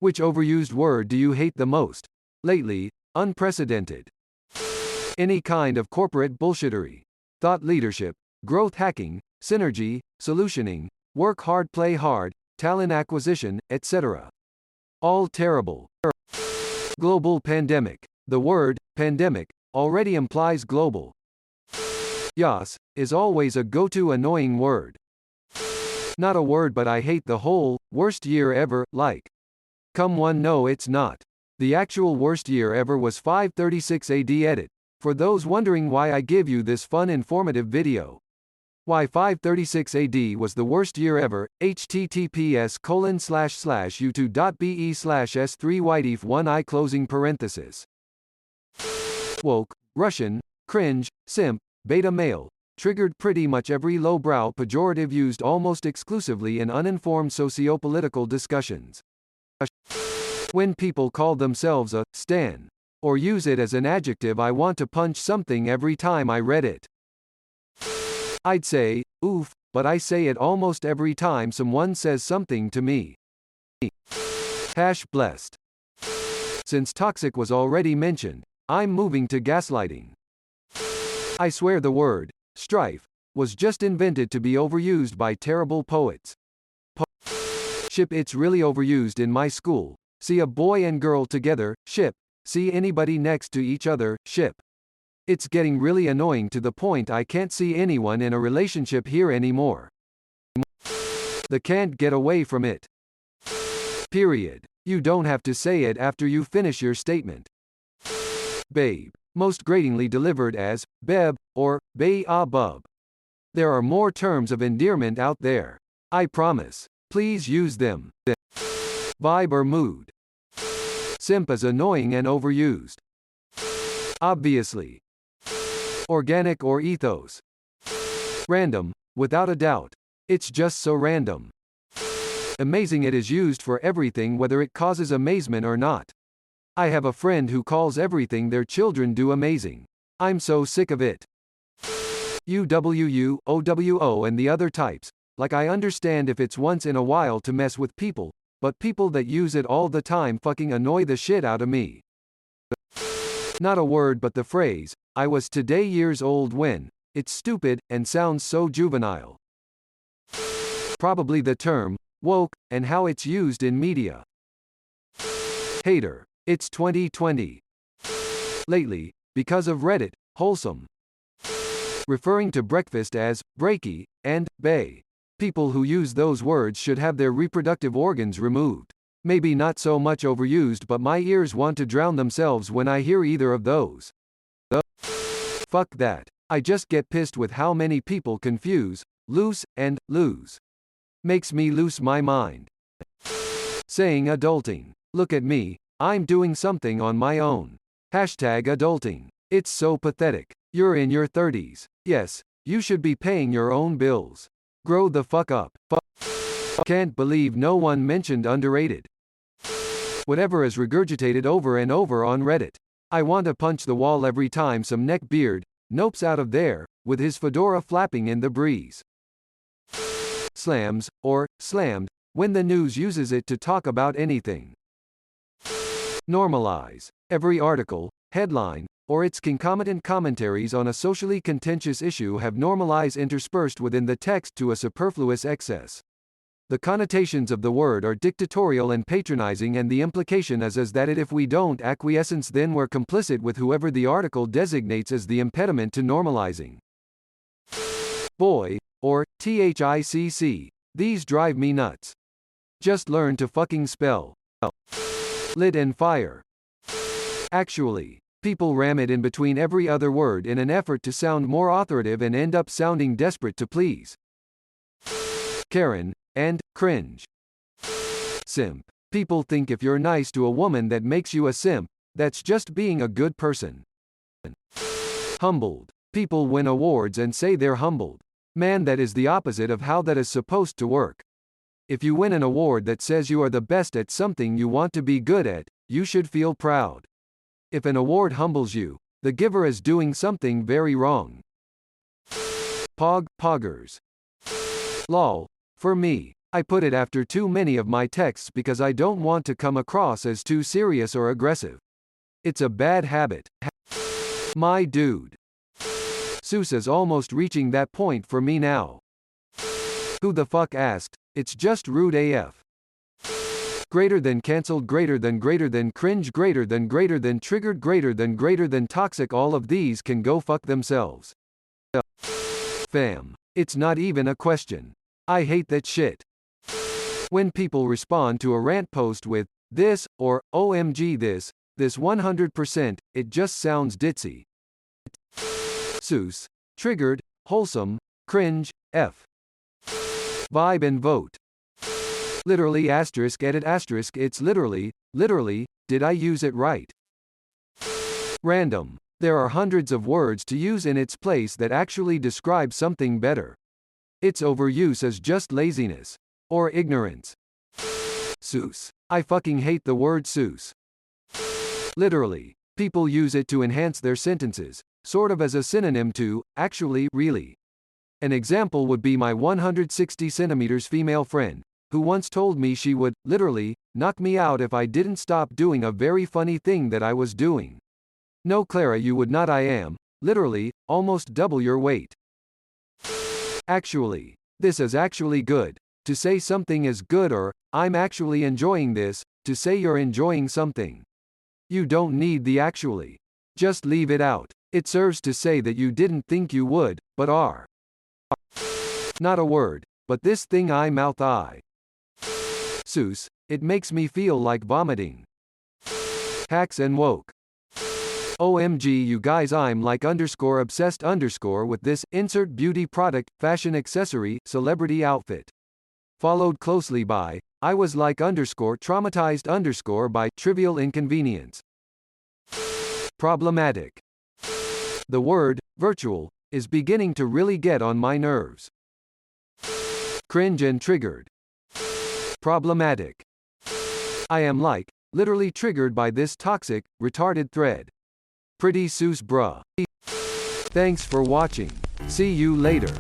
Which overused word do you hate the most? Lately, unprecedented. Any kind of corporate bullshittery. Thought leadership, growth hacking, synergy, solutioning, work hard, play hard, talent acquisition, etc. All terrible. Global pandemic. The word, pandemic, already implies global. Yas is always a go-to annoying word. Not a word, but I hate the whole, worst year ever, like. Come one, no it's not. The actual worst year ever was 536 AD edit. For those wondering why I give you this fun informative video. Why 536 AD was the worst year ever, https://youtube.be/s3whiteif1i closing parenthesis. Woke, Russian, cringe, simp, beta male, triggered pretty much every lowbrow pejorative used almost exclusively in uninformed socio-political discussions. When people call themselves a stan, or use it as an adjective, I want to punch something every time I read it. I'd say, oof, but I say it almost every time someone says something to me. #blessed. Since toxic was already mentioned, I'm moving to gaslighting. I swear the word, strife, was just invented to be overused by terrible poets. Ship, it's really overused in my school. See a boy and girl together, ship. See anybody next to each other, ship. It's getting really annoying to the point I can't see anyone in a relationship here anymore. The can't get away from it. Period. You don't have to say it after you finish your statement. Babe. Most gratingly delivered as, beb, or, bay-ah-bub. There are more terms of endearment out there. I promise. Please use them. Vibe or mood. Simp is annoying and overused. Obviously. Organic or ethos. Random, without a doubt. It's just so random. Amazing, it is used for everything whether it causes amazement or not. I have a friend who calls everything their children do amazing. I'm so sick of it. UWU, OWO and the other types, like I understand if it's once in a while to mess with people, but people that use it all the time fucking annoy the shit out of me. Not a word but the phrase, I was today years old when, it's stupid, and sounds so juvenile. Probably the term, woke, and how it's used in media. Hater. It's 2020. Lately, because of Reddit, wholesome. Referring to breakfast as, breaky, and, bae. People who use those words should have their reproductive organs removed. Maybe not so much overused, but my ears want to drown themselves when I hear either of those. Fuck that. I just get pissed with how many people confuse loose and lose. Makes me lose my mind. Saying adulting. Look at me, I'm doing something on my own. #adulting. It's so pathetic. You're in your 30s. Yes, you should be paying your own bills. Grow the fuck up. Can't believe no one mentioned underrated. Whatever is regurgitated over and over on Reddit. I want to punch the wall every time some neckbeard nopes out of there, with his fedora flapping in the breeze. Slams, or slammed, when the news uses it to talk about anything. Normalize. Every article, headline, or its concomitant commentaries on a socially contentious issue have normalize interspersed within the text to a superfluous excess. The connotations of the word are dictatorial and patronizing, and the implication is that if we don't acquiesce, then we're complicit with whoever the article designates as the impediment to normalizing. Boy, or THICC, these drive me nuts. Just learn to fucking spell. Lit and fire. Actually, people ram it in between every other word in an effort to sound more authoritative and end up sounding desperate to please. Karen, and cringe. Simp. People think if you're nice to a woman that makes you a simp, that's just being a good person. Humbled. People win awards and say they're humbled. Man, that is the opposite of how that is supposed to work. If you win an award that says you are the best at something you want to be good at, you should feel proud. If an award humbles you, the giver is doing something very wrong. Poggers. Lol. For me, I put it after too many of my texts because I don't want to come across as too serious or aggressive. It's a bad habit. My dude. Seuss is almost reaching that point for me now. Who the fuck asked? It's just rude AF. Greater than cancelled, greater than cringe, greater than triggered, greater than toxic. All of these can go fuck themselves. Fam. It's not even a question. I hate that shit. When people respond to a rant post with this or OMG this 100%, it just sounds ditzy. Seuss. Triggered, wholesome, cringe, F. Vibe and vote. Literally asterisk edit asterisk it's literally, did I use it right? Random. There are hundreds of words to use in its place that actually describe something better. Its overuse is just laziness. Or ignorance. Seuss. I fucking hate the word Seuss. Literally. People use it to enhance their sentences, sort of as a synonym to, actually, really. An example would be my 160 centimeters female friend, who once told me she would, literally, knock me out if I didn't stop doing a very funny thing that I was doing. No Clara you would not. I am, literally, almost double your weight. Actually. This is actually good. To say something is good, or, I'm actually enjoying this, to say you're enjoying something. You don't need the actually. Just leave it out. It serves to say that you didn't think you would, but are. Not a word, but this thing I mouth I. Seuss. It makes me feel like vomiting. Hacks and woke. OMG you guys I'm like obsessed with this insert beauty product, fashion accessory, celebrity outfit. Followed closely by, I was like traumatized by trivial inconvenience. Problematic. The word, virtual, is beginning to really get on my nerves. Cringe and triggered. Problematic. I am like, literally triggered by this toxic, retarded thread. Pretty Seuss bruh. Thanks for watching. See you later.